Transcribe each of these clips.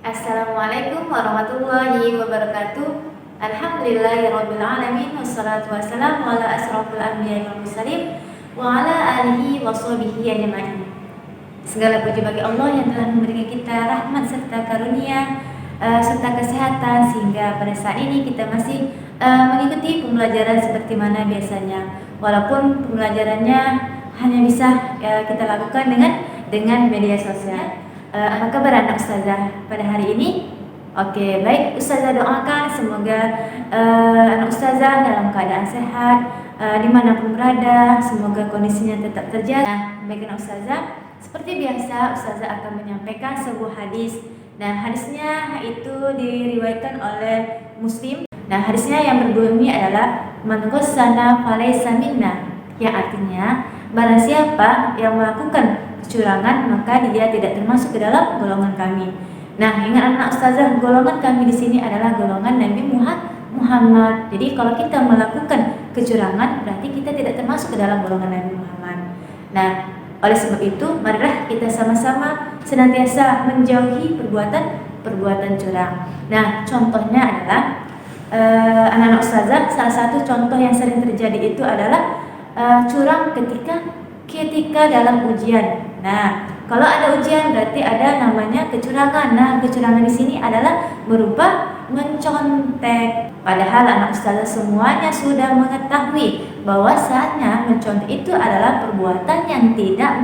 Assalamualaikum warahmatullahi wabarakatuh. Alhamdulillahirabbil alamin wassalatu wassalamu ala asrofil anbiya'i wal mursalin wa ala alihi washabihi ajmain. Segala puji bagi Allah yang telah memberikan kita rahmat serta karunia serta kesehatan sehingga pada saat ini kita masih mengikuti pembelajaran seperti mana biasanya. Walaupun pembelajarannya hanya bisa kita lakukan dengan media sosial. Apa kabar anak ustazah pada hari ini? Oke, baik, ustazah doakan semoga anak ustazah dalam keadaan sehat dimanapun berada, semoga kondisinya tetap terjaga. Baik anak ustazah, seperti biasa ustazah akan menyampaikan sebuah hadis. Nah, hadisnya itu diriwayatkan oleh Muslim. Nah, hadisnya yang berbunyi adalah man ghassana falaysa minna, yang artinya barang siapa yang melakukan kecurangan maka dia tidak termasuk ke dalam golongan kami. Nah, ingat anak ustazah, golongan kami di sini adalah golongan Nabi Muhammad. Jadi kalau kita melakukan kecurangan berarti kita tidak termasuk ke dalam golongan Nabi Muhammad. Nah, oleh sebab itu marilah kita sama-sama senantiasa menjauhi perbuatan curang. Nah, contohnya adalah anak-anak ustazah, salah satu contoh yang sering terjadi itu adalah curang ketika dalam ujian. Nah, kalau ada ujian berarti ada namanya kecurangan. Nah, kecurangan di sini adalah berupa mencontek. Padahal anak ustazah semuanya sudah mengetahui bahwasanya mencontek itu adalah perbuatan yang tidak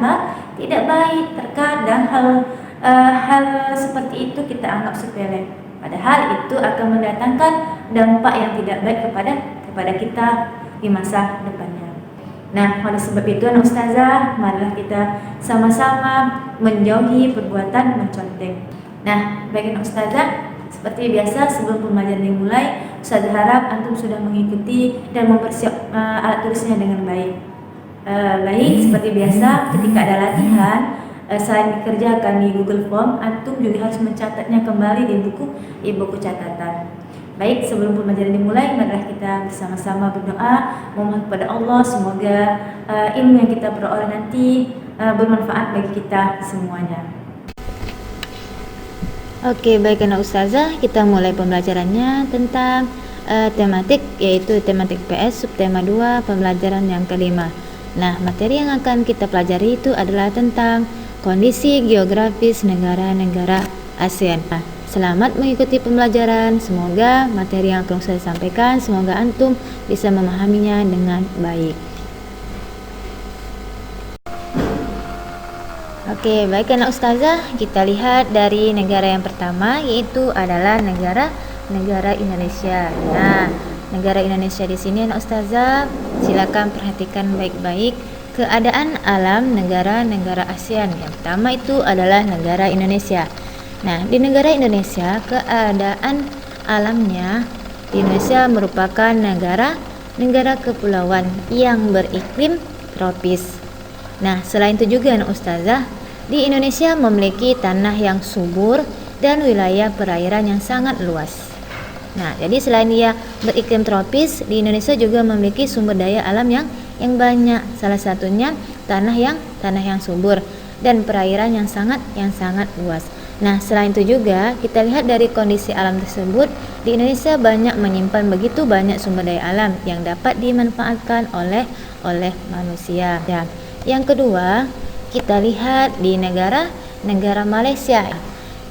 baik. Terkadang hal seperti itu kita anggap sepele. Padahal itu akan mendatangkan dampak yang tidak baik kepada kita di masa depannya. Nah, oleh sebab itu anak ustazah, marilah kita sama-sama menjauhi perbuatan mencontek. Nah, bagi anak ustazah, seperti biasa sebelum pembelajaran dimulai, ustazah harap antum sudah mengikuti dan mempersiapkan alat tulisnya dengan baik. Baik, seperti biasa ketika ada latihan, selain dikerjakan di Google Form, antum juga harus mencatatnya kembali di buku catatan. Baik, sebelum pembelajaran dimulai, marilah kita bersama-sama berdoa, memohon kepada Allah semoga ilmu yang kita peroleh nanti bermanfaat bagi kita semuanya. Oke, baik anak ustazah, kita mulai pembelajarannya tentang tematik, yaitu tematik PS subtema 2 pembelajaran yang kelima. Nah, materi yang akan kita pelajari itu adalah tentang kondisi geografis negara-negara ASEAN. Selamat mengikuti pembelajaran. Semoga materi yang akan saya sampaikan, semoga antum bisa memahaminya dengan baik. Oke, baik anak ustazah, kita lihat dari negara yang pertama, yaitu adalah negara Indonesia. Nah, negara Indonesia di sini anak ustazah, silakan perhatikan baik-baik keadaan alam negara-negara ASEAN. Yang pertama itu adalah negara Indonesia. Nah, di negara Indonesia, keadaan alamnya, Indonesia merupakan negara kepulauan yang beriklim tropis. Nah, selain itu juga anak ustazah, di Indonesia memiliki tanah yang subur dan wilayah perairan yang sangat luas. Nah, jadi selain dia beriklim tropis, di Indonesia juga memiliki sumber daya alam yang banyak. Salah satunya tanah yang subur dan perairan yang sangat luas. Nah, selain itu juga kita lihat dari kondisi alam tersebut, di Indonesia banyak menyimpan begitu banyak sumber daya alam yang dapat dimanfaatkan oleh manusia. Dan yang kedua, kita lihat di negara Malaysia.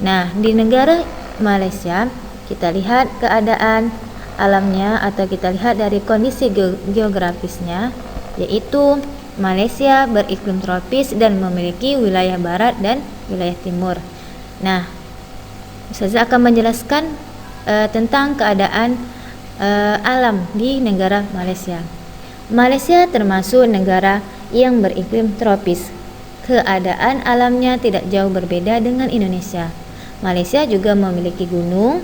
Nah, di negara Malaysia kita lihat keadaan alamnya atau kita lihat dari kondisi geografisnya, yaitu Malaysia beriklim tropis dan memiliki wilayah barat dan wilayah timur. Nah, saya akan menjelaskan tentang keadaan alam di negara Malaysia. Malaysia termasuk negara yang beriklim tropis. Keadaan alamnya tidak jauh berbeda dengan Indonesia. Malaysia juga memiliki gunung,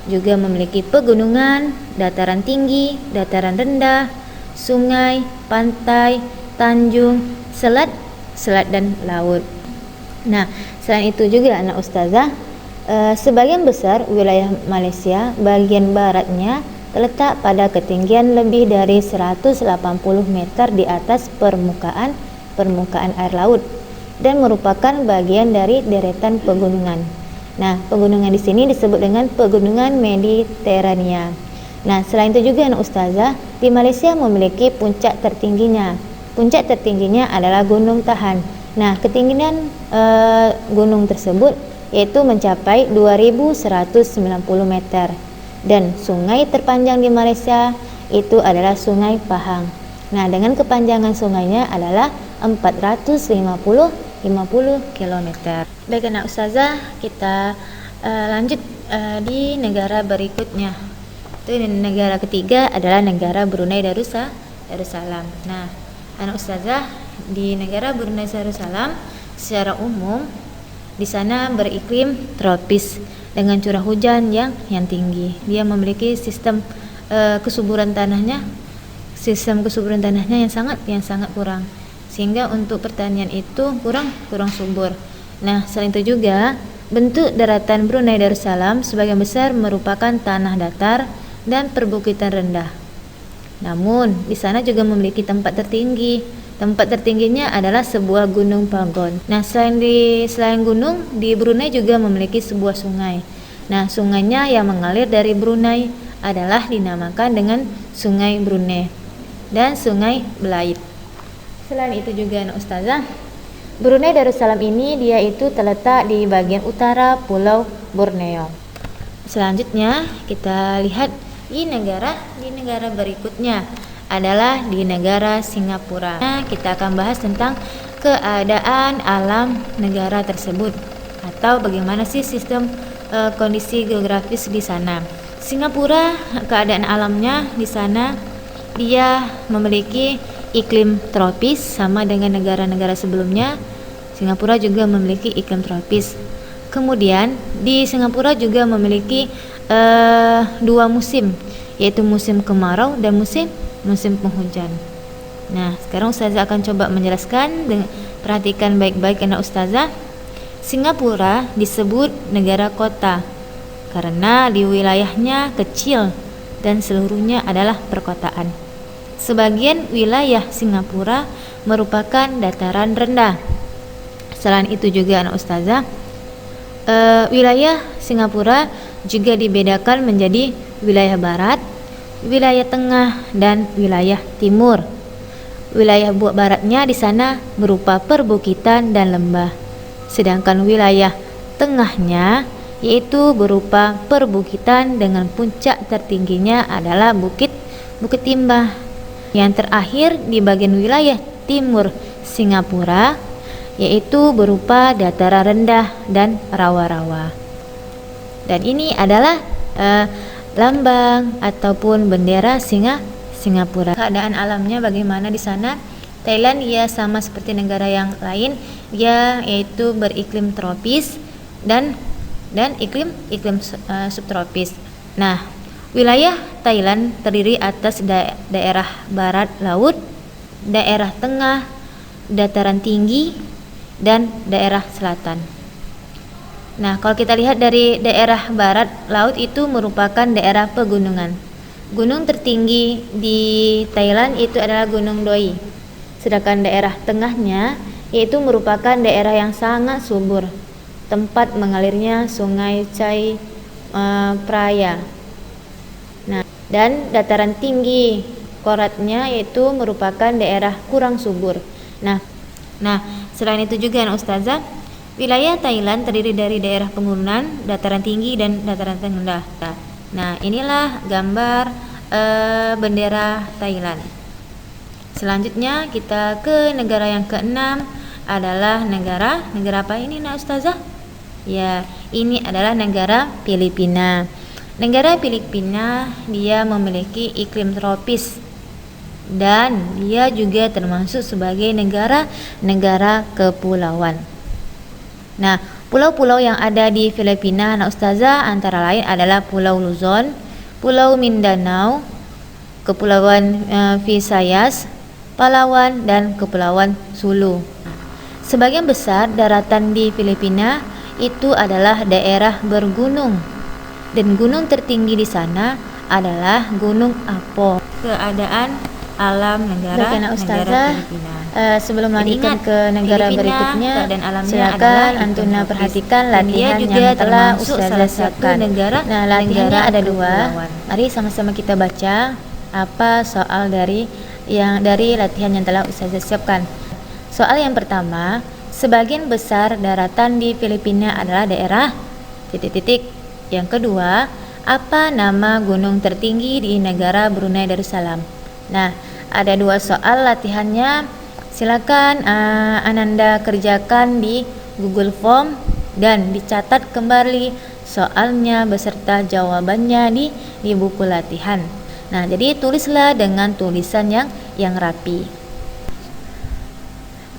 juga memiliki pegunungan, dataran tinggi, dataran rendah, sungai, pantai, tanjung, selat dan laut. Nah, selain itu juga anak ustazah, sebagian besar wilayah Malaysia bagian baratnya terletak pada ketinggian lebih dari 180 meter di atas permukaan air laut dan merupakan bagian dari deretan pegunungan. Nah, pegunungan di sini disebut dengan pegunungan Mediterania. Nah, selain itu juga anak ustazah, di Malaysia memiliki puncak tertingginya. Puncak tertingginya adalah Gunung Tahan. Nah, ketinggian gunung tersebut yaitu mencapai 2190 meter. Dan sungai terpanjang di Malaysia itu adalah Sungai Pahang. Nah, dengan kepanjangan sungainya adalah 450 km. Baik anak ustazah, kita lanjut di negara berikutnya. Itu negara ketiga adalah negara Brunei Darussalam. Nah, anak ustazah, di negara Brunei Darussalam secara umum di sana beriklim tropis dengan curah hujan yang tinggi. Dia memiliki sistem kesuburan tanahnya yang sangat kurang, sehingga untuk pertanian itu kurang subur. Nah, selain itu juga bentuk daratan Brunei Darussalam sebagian besar merupakan tanah datar dan perbukitan rendah. Namun di sana juga memiliki tempat tertinggi. Tempat tertingginya adalah sebuah gunung Pagon. Nah, selain gunung, di Brunei juga memiliki sebuah sungai. Nah, sungainya yang mengalir dari Brunei adalah dinamakan dengan Sungai Brunei dan Sungai Belait. Selain itu juga anak ustazah, Brunei Darussalam ini dia itu terletak di bagian utara Pulau Borneo. Selanjutnya kita lihat di negara berikutnya adalah di negara Singapura. Nah, kita akan bahas tentang keadaan alam negara tersebut atau bagaimana sih sistem kondisi geografis di sana. Singapura, keadaan alamnya di sana dia memiliki iklim tropis sama dengan negara-negara sebelumnya. Singapura juga memiliki iklim tropis. Kemudian di Singapura juga memiliki dua musim, yaitu musim kemarau dan musim penghujan. Nah, sekarang ustazah akan coba menjelaskan. Perhatikan baik-baik anak ustazah. Singapura disebut negara kota karena di wilayahnya kecil dan seluruhnya adalah perkotaan. Sebagian wilayah Singapura merupakan dataran rendah. Selain itu juga anak ustazah, wilayah Singapura juga dibedakan menjadi wilayah barat, wilayah tengah, dan wilayah timur. Wilayah baratnya di sana berupa perbukitan dan lembah, sedangkan wilayah tengahnya yaitu berupa perbukitan dengan puncak tertingginya adalah Bukit Timbah. Yang terakhir di bagian wilayah timur Singapura yaitu berupa dataran rendah dan rawa-rawa. Dan ini adalah lambang ataupun bendera Singapura. Keadaan alamnya bagaimana di sana? Thailand ya sama seperti negara yang lain, dia yaitu beriklim tropis dan iklim subtropis. Nah, wilayah Thailand terdiri atas daerah barat laut, daerah tengah, dataran tinggi, dan daerah selatan. Nah, kalau kita lihat dari daerah barat laut itu merupakan daerah pegunungan. Gunung tertinggi di Thailand itu adalah Gunung Doi. Sedangkan daerah tengahnya yaitu merupakan daerah yang sangat subur, tempat mengalirnya Sungai Chai Phraya. Nah, dan dataran tinggi koratnya yaitu merupakan daerah kurang subur. Nah, selain itu juga anak ustazah, wilayah Thailand terdiri dari daerah pegunungan, dataran tinggi, dan dataran rendah. Nah, inilah gambar bendera Thailand. Selanjutnya kita ke negara yang keenam adalah negara apa ini nak ustazah? Ya, ini adalah negara Filipina. Negara Filipina dia memiliki iklim tropis dan dia juga termasuk sebagai negara kepulauan. Nah, pulau-pulau yang ada di Filipina anak ustazah antara lain adalah Pulau Luzon, Pulau Mindanao, Kepulauan Visayas, Palawan, dan Kepulauan Sulu. Sebagian besar daratan di Filipina itu adalah daerah bergunung dan gunung tertinggi di sana adalah Gunung Apo. Keadaan alam negara Filipina. Sebelum Jadi lanjutkan ingat, ke negara Filipina, berikutnya, keadaan alamnya silakan adalah iklim Antuna tropis. perhatikan Dan dia latihan juga yang telah termasuk Ustazah salah satu siapkan. negara Nah, latihannya negara ada dua. kepulauan. Mari sama-sama kita baca apa soal dari latihan yang telah Ustazah siapkan. Soal yang pertama, sebagian besar daratan di Filipina adalah daerah titik-titik. Yang kedua, apa nama gunung tertinggi di negara Brunei Darussalam? Nah, ada dua soal latihannya. Silakan Ananda kerjakan di Google Form dan dicatat kembali soalnya beserta jawabannya di buku latihan. Nah, jadi tulislah dengan tulisan yang rapi.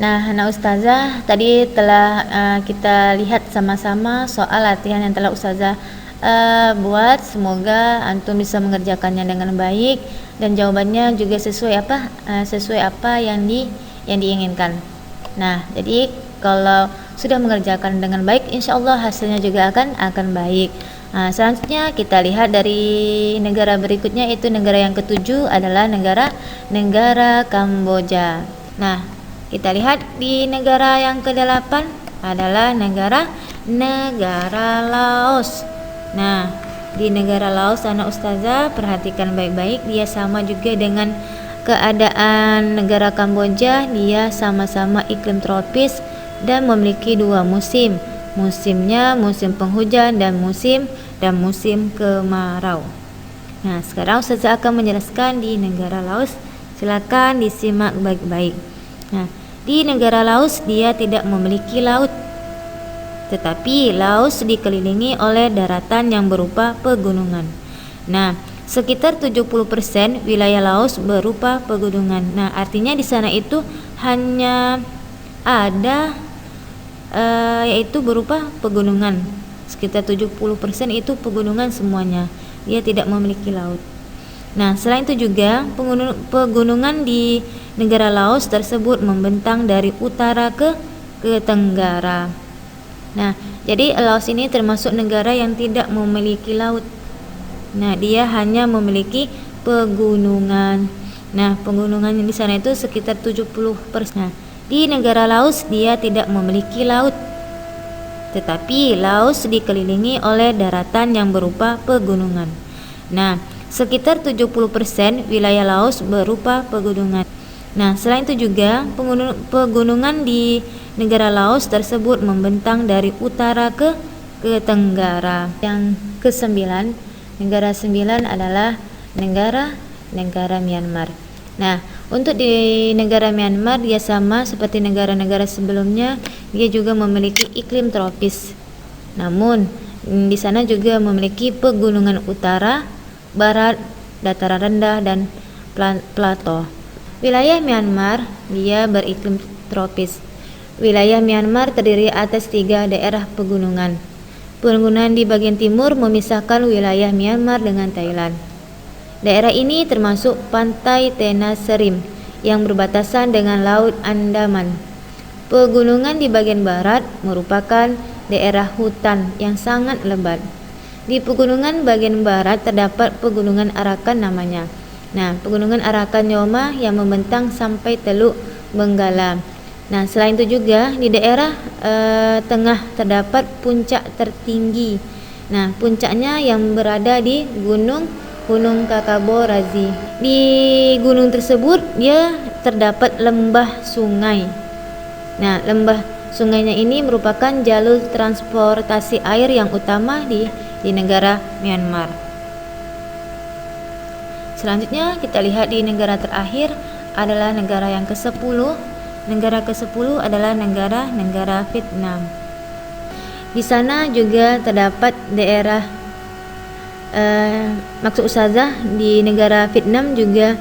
Nah, anak ustazah tadi telah kita lihat sama-sama soal latihan yang telah ustazah buat. Semoga antum bisa mengerjakannya dengan baik dan jawabannya juga sesuai apa yang diinginkan. Nah, jadi kalau sudah mengerjakan dengan baik, insya Allah hasilnya juga akan baik. Nah, selanjutnya kita lihat dari negara berikutnya, yaitu negara yang ketujuh adalah negara Kamboja. Nah, kita lihat di negara yang ke-8 adalah negara Laos. Nah, di negara Laos, anak ustazah perhatikan baik-baik, dia sama juga dengan keadaan negara Kamboja. Dia sama-sama iklim tropis dan memiliki dua musim. Musimnya musim penghujan dan musim kemarau. Nah, sekarang ustazah akan menjelaskan di negara Laos. Silakan disimak baik-baik. Nah, di negara Laos dia tidak memiliki laut, tetapi Laos dikelilingi oleh daratan yang berupa pegunungan. Nah, sekitar 70% wilayah Laos berupa pegunungan. Nah, artinya di sana itu hanya ada yaitu berupa pegunungan. Sekitar 70% itu pegunungan semuanya. Dia tidak memiliki laut. Nah, selain itu juga pegunungan di negara Laos tersebut membentang dari utara ke tenggara. Nah, jadi Laos ini termasuk negara yang tidak memiliki laut. Nah, dia hanya memiliki pegunungan. Nah, pegunungan di sana itu sekitar 70%. Nah, di negara Laos dia tidak memiliki laut, tetapi Laos dikelilingi oleh daratan yang berupa pegunungan. Nah, sekitar 70% wilayah Laos berupa pegunungan. Nah, selain itu juga pegunungan di negara Laos tersebut membentang dari utara ke tenggara. Yang ke-9, negara 9 adalah negara Myanmar. Nah, untuk di negara Myanmar dia sama seperti negara-negara sebelumnya, dia juga memiliki iklim tropis. Namun di sana juga memiliki pegunungan utara, barat, dataran rendah dan plato. Wilayah Myanmar dia beriklim tropis. Wilayah Myanmar terdiri atas 3 daerah pegunungan. Pegunungan di bagian timur memisahkan wilayah Myanmar dengan Thailand. Daerah ini termasuk pantai Tenasserim yang berbatasan dengan Laut Andaman. Pegunungan di bagian barat merupakan daerah hutan yang sangat lebat. Di pegunungan bagian barat terdapat pegunungan Arakan namanya. Nah, pegunungan Arakan Nyoma yang membentang sampai Teluk Benggala. Nah, selain itu juga di daerah tengah terdapat puncak tertinggi. Nah, puncaknya yang berada di Gunung Kakabo Razi. Di gunung tersebut dia terdapat lembah sungai. Nah, lembah sungainya ini merupakan jalur transportasi air yang utama di negara Myanmar. Selanjutnya kita lihat di negara terakhir adalah negara yang ke-10. Negara ke-10 adalah negara Vietnam. Di sana juga terdapat daerah maksud ustazah di negara Vietnam juga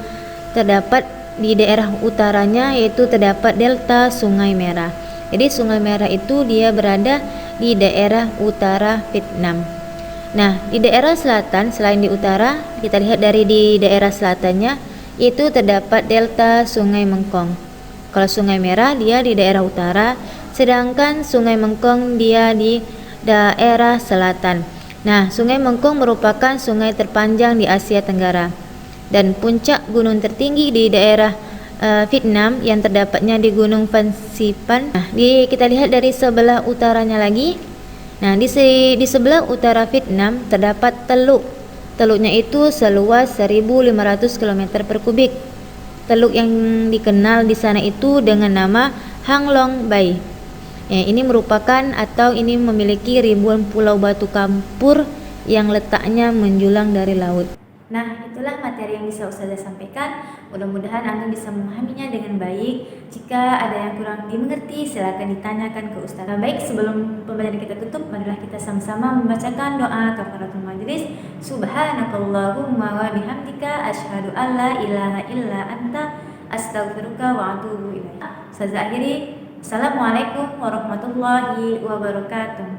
terdapat di daerah utaranya, yaitu terdapat delta Sungai Merah. Jadi Sungai Merah itu dia berada di daerah utara Vietnam. Nah, di daerah selatan selain di utara, kita lihat dari di daerah selatannya itu terdapat delta Sungai Mekong. Kalau Sungai Merah dia di daerah utara, sedangkan Sungai Mekong dia di daerah selatan. Nah, Sungai Mekong merupakan sungai terpanjang di Asia Tenggara dan puncak gunung tertinggi di daerah Vietnam yang terdapatnya di Gunung Fansipan. Nah, kita lihat dari sebelah utaranya lagi. Nah, di sebelah utara Vietnam terdapat teluk. Teluknya itu seluas 1.500 km per kubik. Teluk yang dikenal di sana itu dengan nama Hang Long Bay. Ini merupakan atau ini memiliki ribuan pulau batu kampur yang letaknya menjulang dari laut. Nah, itulah materi yang bisa Ustazah sampaikan. Mudah-mudahan Anda bisa memahaminya dengan baik. Jika ada yang kurang dimengerti, silakan ditanyakan ke Ustazah. Baik, sebelum pembelajaran kita tutup, marilah kita sama-sama membacakan doa kafaratul majelis. Subhanakallahumma wa bihamdika asyhadu an la ilaha illa anta astaghfiruka wa atubu ilaik. Ustazah akhiri, Assalamualaikum warahmatullahi wabarakatuh.